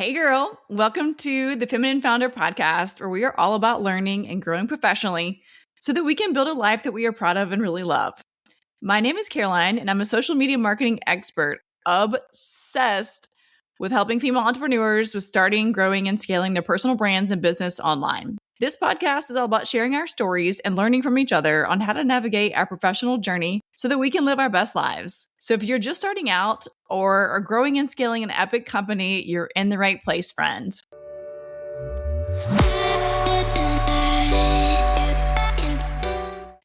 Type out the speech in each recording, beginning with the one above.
Hey girl, welcome to the Feminine Founder Podcast, where we are all about learning and growing professionally so that we can build a life that we are proud of and really love. My name is Caroline, and I'm a social media marketing expert, obsessed with helping female entrepreneurs with starting, growing, and scaling their personal brands and business online. This podcast is all about sharing our stories and learning from each other on how to navigate our professional journey so that we can live our best lives. So if you're just starting out or are growing and scaling an epic company, you're in the right place, friend.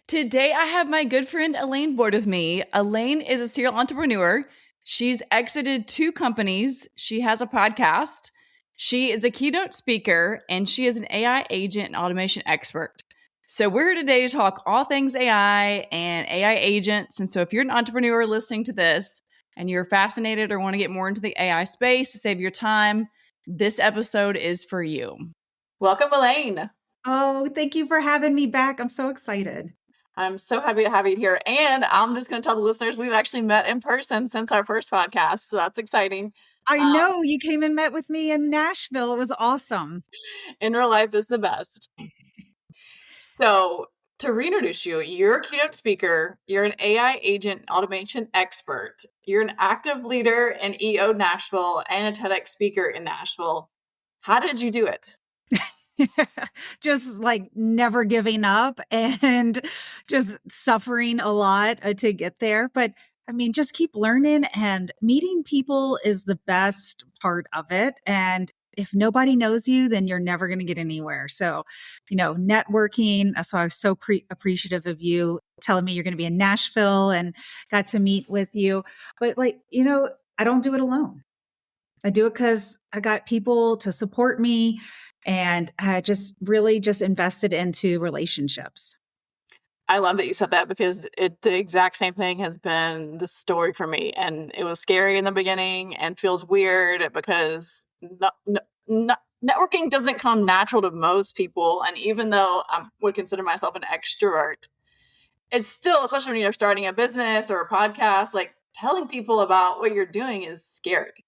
Today, I have my good friend Alane Boyd with me. Alane is a serial entrepreneur. She's exited 2 companies. She has a podcast. She is a keynote speaker, and she is an AI agent and automation expert. So we're here today to talk all things AI and AI agents. And so if you're an entrepreneur listening to this and you're fascinated or want to get more into the AI space to save your time, this episode is for you. Welcome, Alane. Oh, thank you for having me back. I'm so excited. I'm so happy to have you here. And I'm just going to tell the listeners we've actually met in person since our first podcast. So that's exciting. I know you came and met with me in Nashville. It was awesome. In real life is the best. So to reintroduce you, you're a keynote speaker. You're an AI agent automation expert. You're an active leader in EO Nashville and a TEDx speaker in Nashville. How did you do it? Just like never giving up and just suffering a lot to get there. But I mean, just keep learning, and meeting people is the best part of it. And if nobody knows you, then you're never going to get anywhere. So, networking. That's why I was so appreciative of you telling me you're going to be in Nashville and got to meet with you. But I don't do it alone. I do it because I got people to support me, and I just really just invested into relationships. I love that you said that, because the exact same thing has been the story for me. And it was scary in the beginning and feels weird because networking doesn't come natural to most people. And even though I would consider myself an extrovert, it's still, especially when you're starting a business or a podcast, like telling people about what you're doing is scary.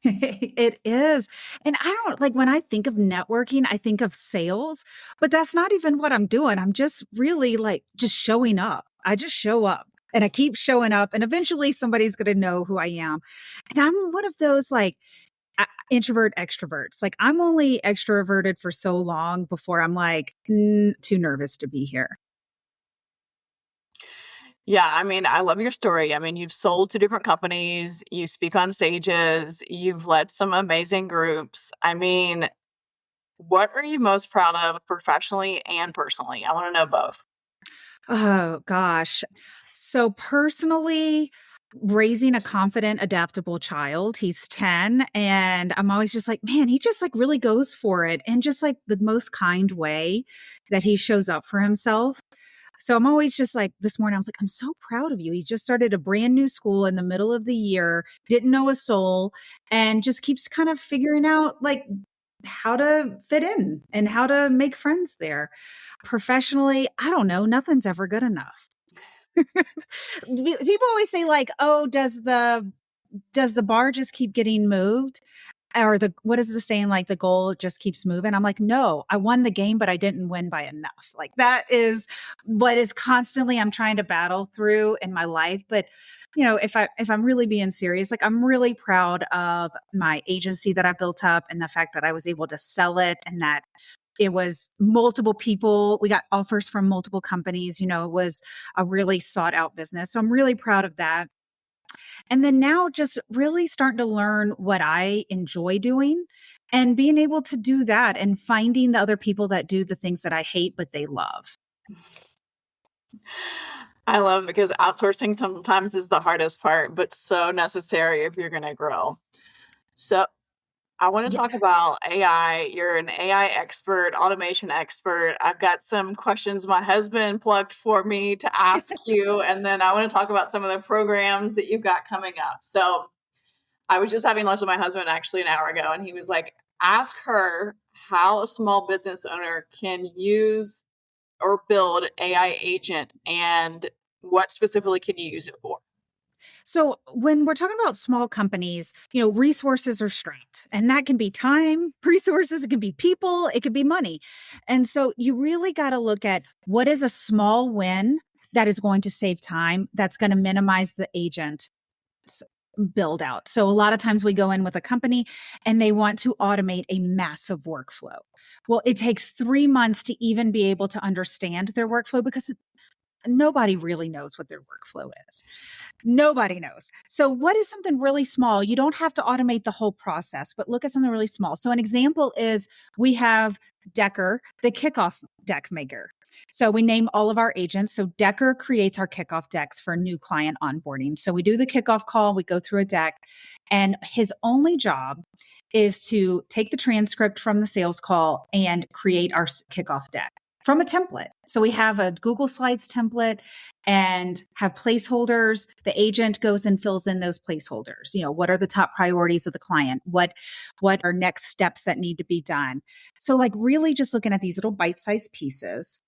It is. And I don't like, when I think of networking, I think of sales, but that's not even what I'm doing. I'm just really just showing up. I just show up and I keep showing up, and eventually somebody's going to know who I am. And I'm one of those introvert extroverts. Like, I'm only extroverted for so long before I'm too nervous to be here. Yeah, I mean, I love your story. I mean, you've sold to different companies, you speak on stages, you've led some amazing groups. I mean, what are you most proud of professionally and personally? I want to know both. Oh, gosh. So personally, raising a confident, adaptable child. He's 10, and I'm always just like, man, he just really goes for it, and just the most kind way that he shows up for himself. So I'm always just this morning, I was like, I'm so proud of you. He just started a brand new school in the middle of the year, didn't know a soul, and just keeps kind of figuring out how to fit in and how to make friends there. Professionally, I don't know. Nothing's ever good enough. People always say oh, does the bar just keep getting moved? Or what is the saying? The goal just keeps moving. I'm like, no, I won the game, but I didn't win by enough. That is what is constantly I'm trying to battle through in my life. But if I'm really being serious, I'm really proud of my agency that I built up, and the fact that I was able to sell it, and that it was multiple people. We got offers from multiple companies. It was a really sought out business. So I'm really proud of that. And then now just really starting to learn what I enjoy doing, and being able to do that, and finding the other people that do the things that I hate, but they love. I love it, because outsourcing sometimes is the hardest part, but so necessary if you're going to grow. So I want to talk about AI. You're an AI expert, automation expert. I've got some questions my husband plugged for me to ask you. And then I want to talk about some of the programs that you've got coming up. So I was just having lunch with my husband actually an hour ago, and he was like, ask her how a small business owner can use or build AI agent, and what specifically can you use it for? So when we're talking about small companies, resources are strapped, and that can be time, resources, it can be people, it could be money. And so you really got to look at what is a small win that is going to save time, that's going to minimize the agent build out. So a lot of times we go in with a company and they want to automate a massive workflow. Well, it takes 3 months to even be able to understand their workflow because nobody really knows what their workflow is. Nobody knows. So what is something really small? You don't have to automate the whole process, but look at something really small. So an example is we have Decker, the kickoff deck maker. So we name all of our agents. So Decker creates our kickoff decks for new client onboarding. So we do the kickoff call, we go through a deck, and his only job is to take the transcript from the sales call and create our kickoff deck from a template. So we have a Google Slides template and have placeholders. The agent goes and fills in those placeholders. What are the top priorities of the client? What are next steps that need to be done? So like really just looking at these little bite-sized pieces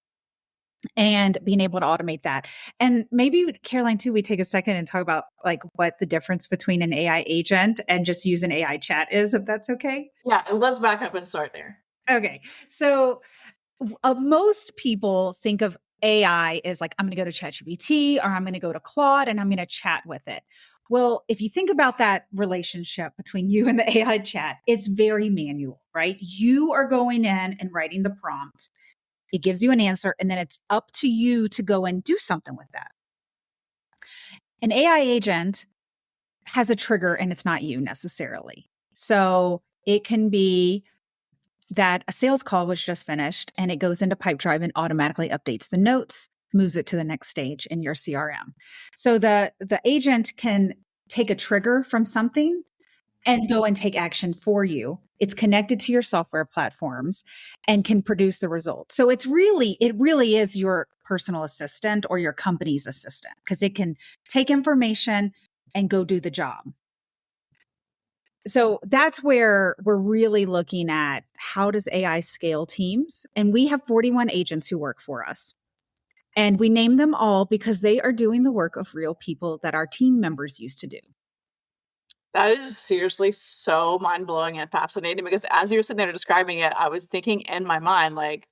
and being able to automate that. And maybe, Caroline, too, we take a second and talk about like what the difference between an AI agent and just use an AI chat is, if that's okay. Yeah, and let's back up and start there. Okay. So most people think of AI as like, I'm going to go to ChatGPT or I'm going to go to Claude and I'm going to chat with it. Well, if you think about that relationship between you and the AI chat, it's very manual, right? You are going in and writing the prompt. It gives you an answer, and then it's up to you to go and do something with that. An AI agent has a trigger, and it's not you necessarily. So it can be that a sales call was just finished and it goes into Pipedrive and automatically updates the notes, moves it to the next stage in your CRM. So the agent can take a trigger from something and go and take action for you. It's connected to your software platforms and can produce the result. So it really is your personal assistant or your company's assistant because it can take information and go do the job. So that's where we're really looking at how does AI scale teams? And we have 41 agents who work for us. And we name them all because they are doing the work of real people that our team members used to do. That is seriously so mind-blowing and fascinating because as you were sitting there describing it, I was thinking in my mind, like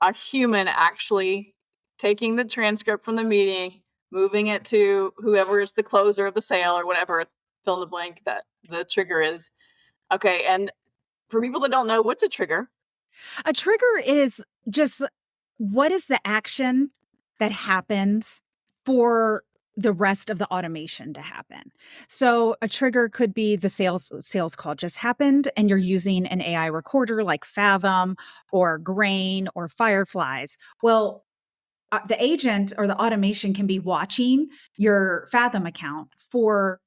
a human actually taking the transcript from the meeting, moving it to whoever is the closer of the sale or whatever, fill in the blank that the trigger is. Okay, and for people that don't know, what's a trigger? A trigger is just what is the action that happens for the rest of the automation to happen. So a trigger could be the sales call just happened and you're using an AI recorder like Fathom or Grain or Fireflies. Well, the agent or the automation can be watching your Fathom account for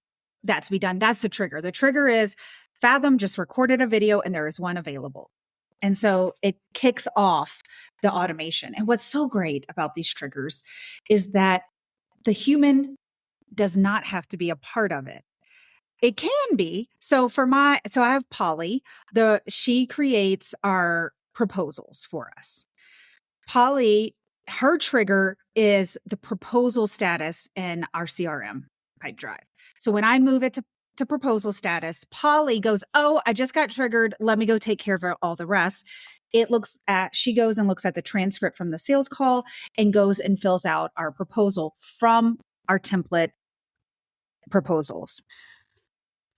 that to be done. That's the trigger. The trigger is Fathom just recorded a video and there is one available. And so it kicks off the automation. And what's so great about these triggers is that the human does not have to be a part of it. It can be. So I have Polly, she creates our proposals for us. Polly, her trigger is the proposal status in our CRM Pipedrive. So when I move it to proposal status, Polly goes, oh, I just got triggered. Let me go take care of all the rest. She goes and looks at the transcript from the sales call and goes and fills out our proposal from our template proposals.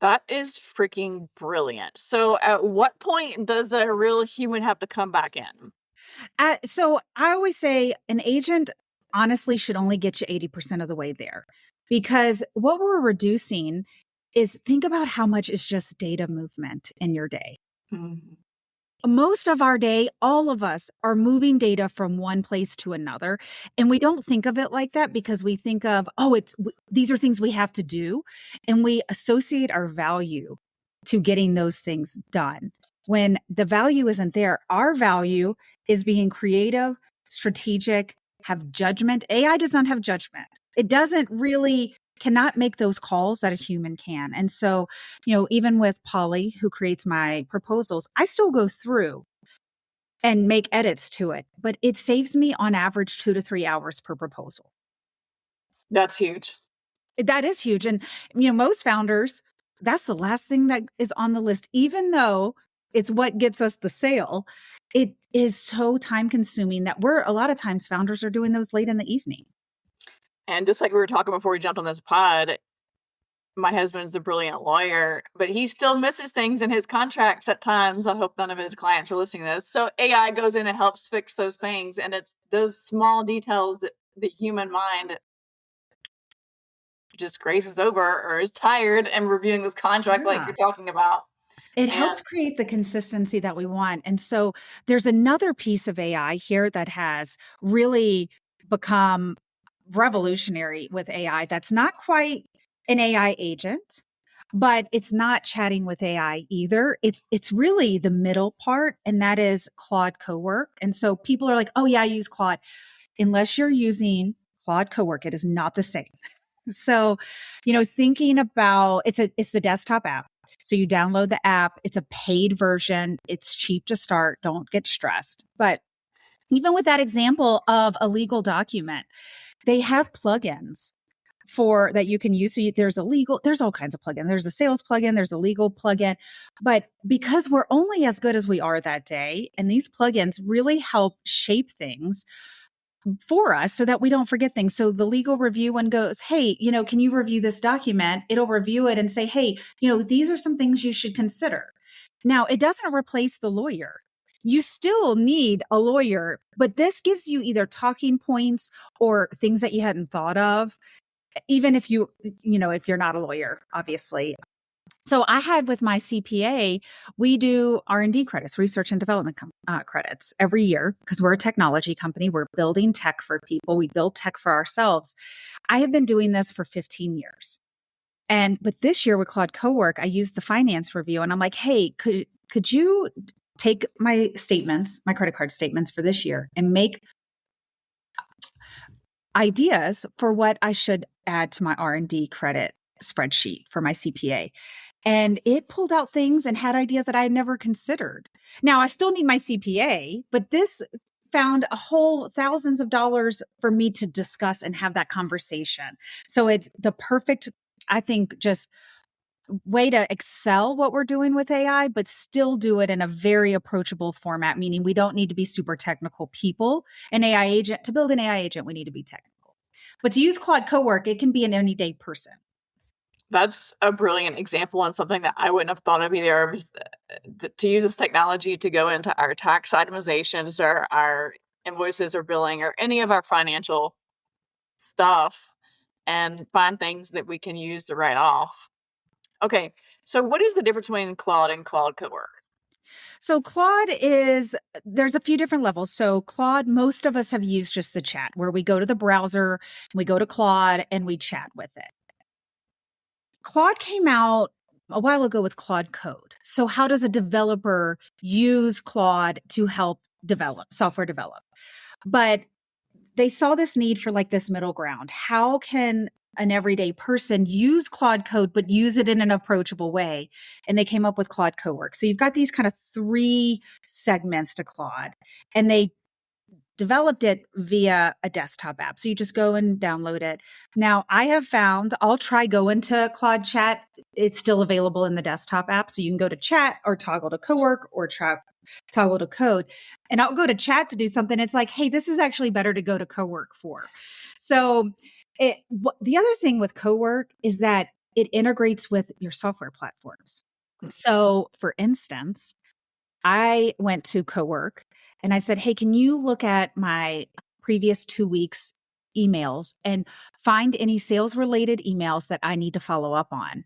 That is freaking brilliant. So at what point does a real human have to come back in? So I always say an agent honestly should only get you 80% of the way there, because what we're reducing is, think about how much is just data movement in your day. Mm-hmm. Most of our day, all of us are moving data from one place to another. And we don't think of it like that because we think of, these are things we have to do. And we associate our value to getting those things done. When the value isn't there, our value is being creative, strategic, have judgment. AI does not have judgment. It cannot make those calls that a human can. And so, even with Polly, who creates my proposals, I still go through and make edits to it, but it saves me on average 2 to 3 hours per proposal. That's huge. That is huge. And, most founders, that's the last thing that is on the list, even though it's what gets us the sale. It is so time consuming that a lot of times founders are doing those late in the evening. And just like we were talking before we jumped on this pod, my husband's a brilliant lawyer, but he still misses things in his contracts at times. I hope none of his clients are listening to this. So AI goes in and helps fix those things. And it's those small details that the human mind just graces over or is tired and reviewing this contract like you're talking about. It helps create the consistency that we want. And so there's another piece of AI here that has really become revolutionary with AI that's not quite an AI agent, but it's not chatting with AI either. It's really the middle part, and that is Claude Cowork. And so people are like, "Oh yeah, I use Claude." Unless you're using Claude Cowork, it is not the same. So, thinking about it's the desktop app. So you download the app. It's a paid version. It's cheap to start. Don't get stressed. But even with that example of a legal document, they have plugins for that you can use. So there's all kinds of plugins. There's a sales plugin, there's a legal plugin, but because we're only as good as we are that day, and these plugins really help shape things for us so that we don't forget things. So the legal review one goes, "Hey, can you review this document?" It'll review it and say, "Hey, these are some things you should consider." Now, it doesn't replace the lawyer. You still need a lawyer, but this gives you either talking points or things that you hadn't thought of, even if if you're not a lawyer, obviously. So I had with my CPA, we do R&D credits, research and development credits every year because we're a technology company. We're building tech for people. We build tech for ourselves. I have been doing this for 15 years. But this year with Claude Cowork, I used the finance review and I'm like, "Hey, could you take my statements, my credit card statements for this year and make ideas for what I should add to my R&D credit spreadsheet for my CPA?" And it pulled out things and had ideas that I had never considered. Now, I still need my CPA, but this found a whole thousands of dollars for me to discuss and have that conversation. So it's the perfect, I think, just way to excel what we're doing with AI, but still do it in a very approachable format, meaning we don't need to be super technical people. To build an AI agent, we need to be technical. But to use Claude Cowork, it can be an everyday person. That's a brilliant example and something that I wouldn't have thought of either. To use this technology to go into our tax itemizations or our invoices or billing or any of our financial stuff and find things that we can use to write off. Okay, so what is the difference between Claude and Claude Cowork? So there's a few different levels. So Claude, most of us have used just the chat where we go to the browser, we go to Claude and we chat with it. Claude came out a while ago with Claude Code. So how does a developer use Claude to help software develop? But they saw this need for like this middle ground. How can an everyday person use Claude Code, but use it in an approachable way? And they came up with Claude Cowork. So you've got these kind of 3 segments to Claude, and they developed it via a desktop app. So you just go and download it. Now I have found, I'll try going to Claude Chat. It's still available in the desktop app. So you can go to chat or toggle to Cowork or toggle to code. And I'll go to chat to do something. It's like, hey, this is actually better to go to Cowork for. So the other thing with Cowork is that it integrates with your software platforms. So for instance, I went to Cowork and I said, "Hey, can you look at my previous 2 weeks emails and find any sales related emails that I need to follow up on?"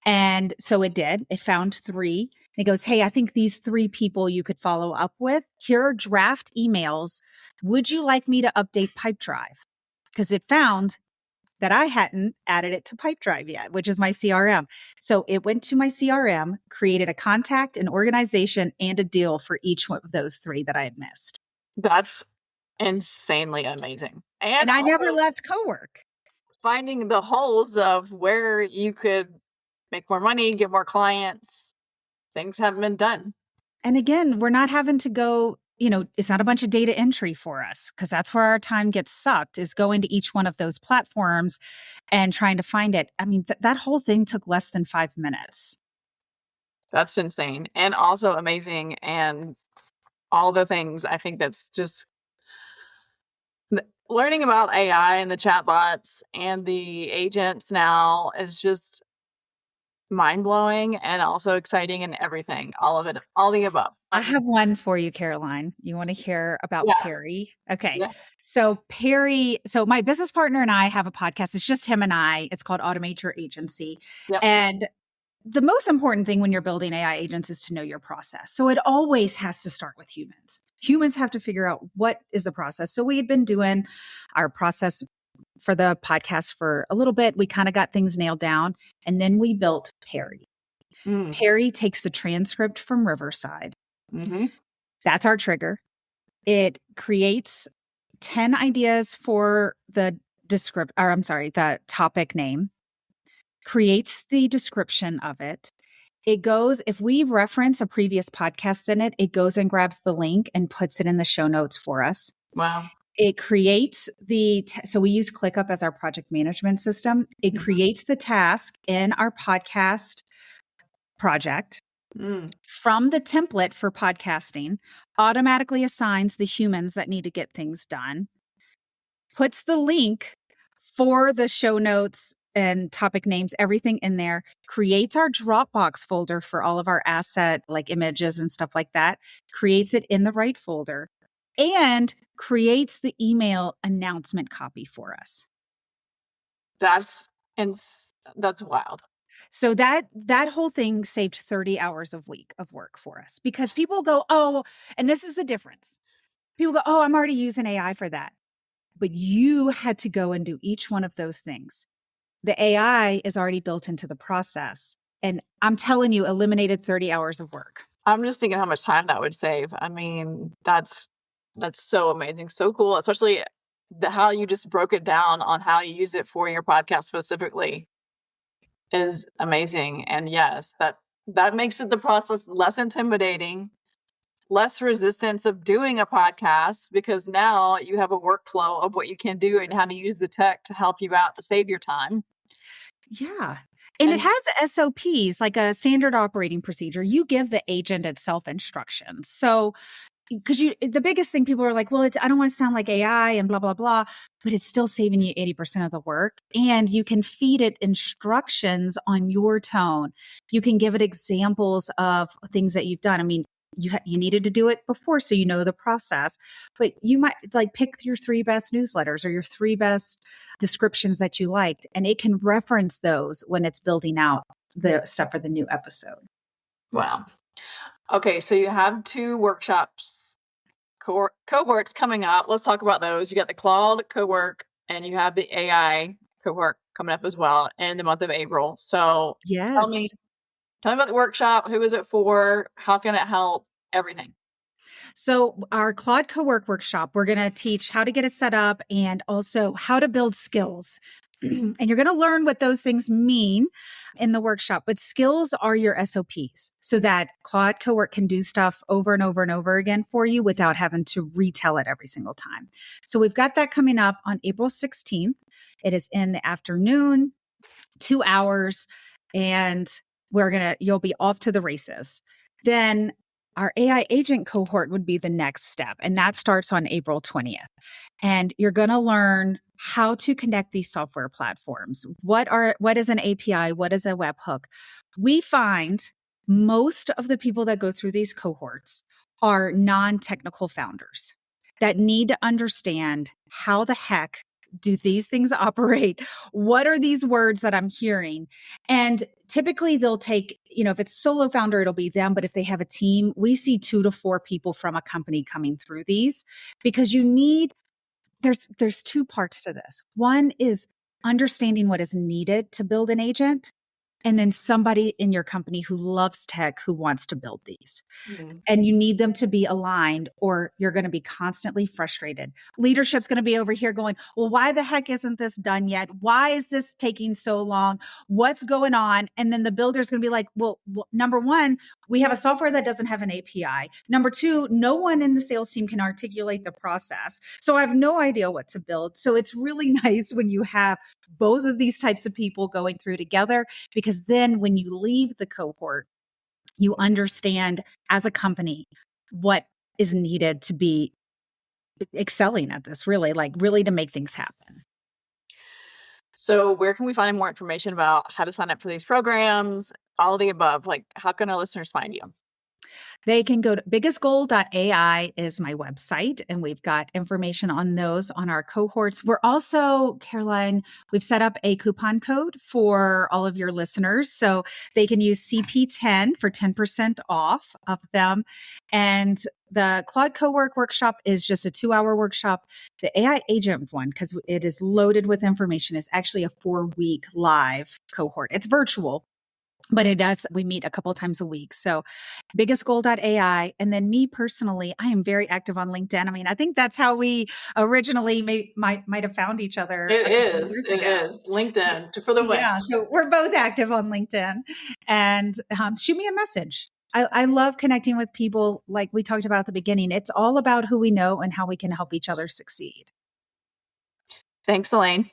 And so it did. It found 3. And it goes, "Hey, I think these 3 people you could follow up with. Here are draft emails. Would you like me to update Pipedrive?" Because it found that I hadn't added it to Pipedrive yet, which is my CRM. So it went to my CRM, created a contact, an organization, and a deal for each one of those 3 that I had missed. That's insanely amazing. And I never left Cowork. Finding the holes of where you could make more money, get more clients. Things haven't been done. And again, we're not having to go it's not a bunch of data entry for us, because that's where our time gets sucked, is going to each one of those platforms and trying to find it. I mean, that whole thing took less than 5 minutes. That's insane and also amazing. And all the things, I think that's just learning about AI and the chatbots and the agents now is just mind-blowing and also exciting and everything. All of it, all the above. I have one for you, Caroline. You want to hear about Yeah. Perry? Okay. Yeah. So my business partner and I have a podcast. It's just him and I. It's called Automate Your Agency. Yep. And the most important thing when you're building AI agents is to know your process. So it always has to start with humans. Humans have to figure out what is the process. So we had been doing our process for the podcast for a little bit. We kind of got things nailed down. And then we built Perry. Perry takes the transcript from Riverside. Mm-hmm. That's our trigger. It creates 10 ideas for the topic name, creates the description of it. It goes, if we reference a previous podcast in it, it goes and grabs the link and puts it in the show notes for us. Wow. It creates so we use ClickUp as our project management system. It creates the task in our podcast project. From the template for podcasting, automatically assigns the humans that need to get things done, puts the link for the show notes and topic names, everything in there, creates our Dropbox folder for all of our asset, like images and stuff like that, creates it in the right folder, and creates the email announcement copy for us. That's wild. So that whole thing saved 30 hours of work for us, because people go, oh, and this is the difference. People go, oh, I'm already using AI for that. But you had to go and do each one of those things. The AI is already built into the process. And I'm telling you, eliminated 30 hours of work. I'm just thinking how much time that would save. I mean, that's so amazing. So cool, especially how you just broke it down on how you use it for your podcast specifically is amazing. And yes, that makes it the process less intimidating, less resistance of doing a podcast, because now you have a workflow of what you can do and how to use the tech to help you out to save your time. Yeah. And it has SOPs, like a standard operating procedure. You give the agent itself instructions. So, because the biggest thing people are like, well, I don't want to sound like AI and blah, blah, blah, but it's still saving you 80% of the work. And you can feed it instructions on your tone. You can give it examples of things that you've done. I mean, you needed to do it before, so you know the process, but you might like pick your 3 best newsletters or your 3 best descriptions that you liked, and it can reference those when it's building out the stuff for the new episode. Wow. Okay, so you have 2 workshops, cohorts coming up. Let's talk about those. You got the Claude cowork and you have the AI cohort coming up as well in the month of April. So yes. Tell me about the workshop. Who is it for? How can it help? Everything. So our Claude Cowork workshop, we're going to teach how to get it set up and also how to build skills. And you're going to learn what those things mean in the workshop. But skills are your SOPs so that Claude Cowork can do stuff over and over and over again for you without having to retell it every single time. So we've got that coming up on April 16th. It is in the afternoon, 2 hours, and you'll be off to the races. Then our AI agent cohort would be the next step, and that starts on April 20th. And you're going to learn how to connect these software platforms. What is an API? What is a webhook? We find most of the people that go through these cohorts are non-technical founders that need to understand how the heck do these things operate? What are these words that I'm hearing? And typically they'll take, if it's solo founder, it'll be them. But if they have a team, we see 2 to 4 people from a company coming through these, because there's 2 parts to this. One is understanding what is needed to build an agent, and then somebody in your company who loves tech, who wants to build these. Mm-hmm. And you need them to be aligned, or you're going to be constantly frustrated. Leadership's going to be over here going, well, why the heck isn't this done yet? Why is this taking so long? What's going on? And then the builder's going to be like, well, number one, We have a software that doesn't have an API. Number two, no one in the sales team can articulate the process. So I have no idea what to build. So it's really nice when you have both of these types of people going through together, because then when you leave the cohort, you understand as a company what is needed to be excelling at this, really, like really to make things happen. So where can we find more information about how to sign up for these programs, all of the above? Like, how can our listeners find you? They can go to biggestgoal.ai is my website, and we've got information on those on our cohorts. We're also, Caroline, we've set up a coupon code for all of your listeners. So they can use CP10 for 10% off of them. And the Claude Cowork workshop is just a 2-hour workshop. The AI agent one, because it is loaded with information, is actually a 4-week live cohort. It's virtual, but we meet a couple of times a week. So biggestgoal.ai. And then me personally, I am very active on LinkedIn. I mean, I think that's how we originally might have found each other. It is LinkedIn for the win. Yeah. So we're both active on LinkedIn, and shoot me a message. I love connecting with people like we talked about at the beginning. It's all about who we know and how we can help each other succeed. Thanks, Alane.